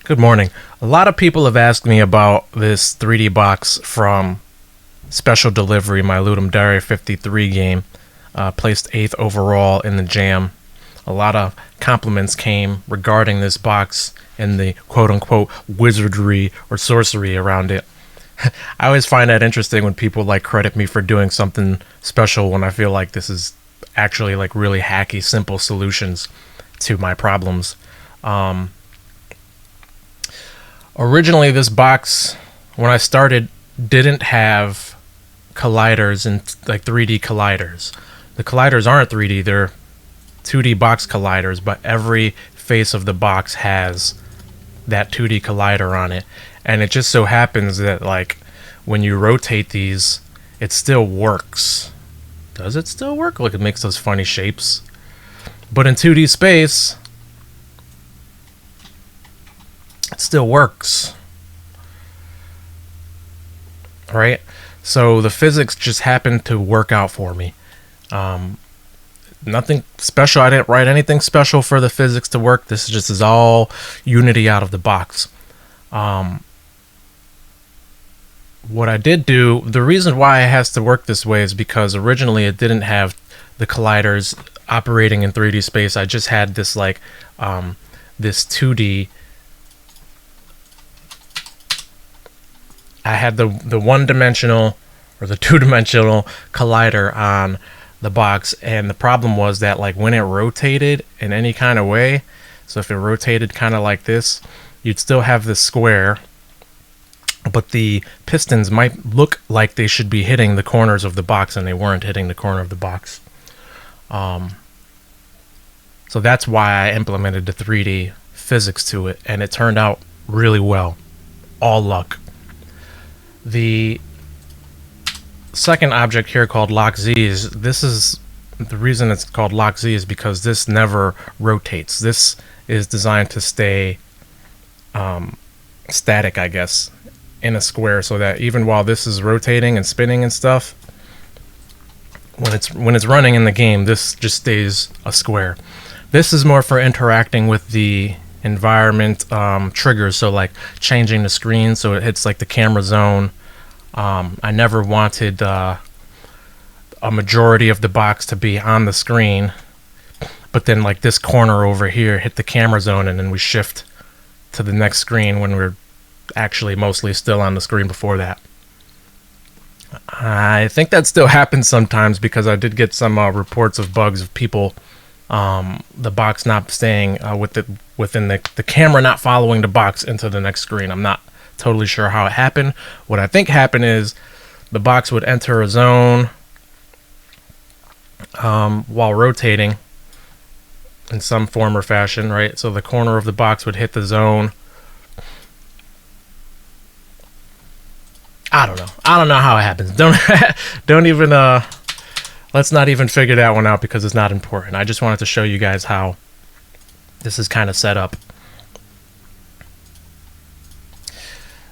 Good morning. A lot of people have asked me about this 3D box from Special Delivery, my Ludum Dare 53 game. Placed 8th overall in the jam. A lot of compliments came regarding this box and the quote-unquote wizardry or sorcery around it. I always find that interesting when people credit me for doing something special when I feel like this is actually really hacky, simple solutions to my problems. Originally, this box, when I started, didn't have colliders and 3D colliders. The colliders aren't 3D, they're 2D box colliders, but every face of the box has that 2D collider on it. And it just so happens that when you rotate these, it still works. Does it still work? Look, it makes those funny shapes. But in 2D space, it still works. Right? So the physics just happened to work out for me. Nothing special. I didn't write anything special for the physics to work. This just is all Unity out of the box. What I did do, the reason why it has to work this way is because originally it didn't have the colliders operating in 3D space. I just had this this 2D. I had the one-dimensional or the two-dimensional collider on the box, and the problem was that when it rotated in any kind of way, so if it rotated kind of like this, you'd still have this square, but the pistons might look like they should be hitting the corners of the box, and they weren't hitting the corner of the box. So that's why I implemented the 3D physics to it, and it turned out really well. All luck. The second object here called Lock Z is, this is the reason it's called Lock Z is because this never rotates. This is designed to stay static, I guess, in a square, so that even while this is rotating and spinning and stuff, when it's running in the game, this just stays a square. This is more for interacting with the environment triggers, so changing the screen so it hits the camera zone. I never wanted a majority of the box to be on the screen, but then this corner over here hit the camera zone, and then we shift to the next screen when we're actually mostly still on the screen before that. I think that still happens sometimes because I did get some reports of bugs of people, the box not staying within the camera not following the box into the next screen. I'm not totally sure how it happened. What I think happened is the box would enter a zone while rotating in some form or fashion, right? So the corner of the box would hit the zone. I don't know how it happens. Don't even let's not even figure that one out because it's not important. I just wanted to show you guys how this is kind of set up.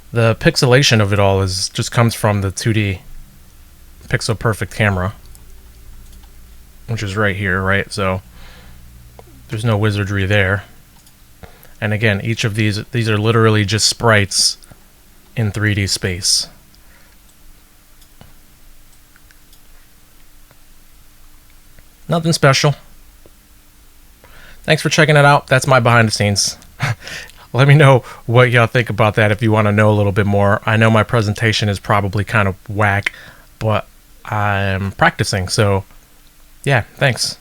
The pixelation of it all just comes from the 2D pixel perfect camera, which is right here, right? So there's no wizardry there. And again, each of these are literally just sprites in 3D space. Nothing special. Thanks for checking it out. That's my behind the scenes. Let me know what y'all think about that if you want to know a little bit more. I know my presentation is probably kind of whack, but I'm practicing, so yeah, thanks.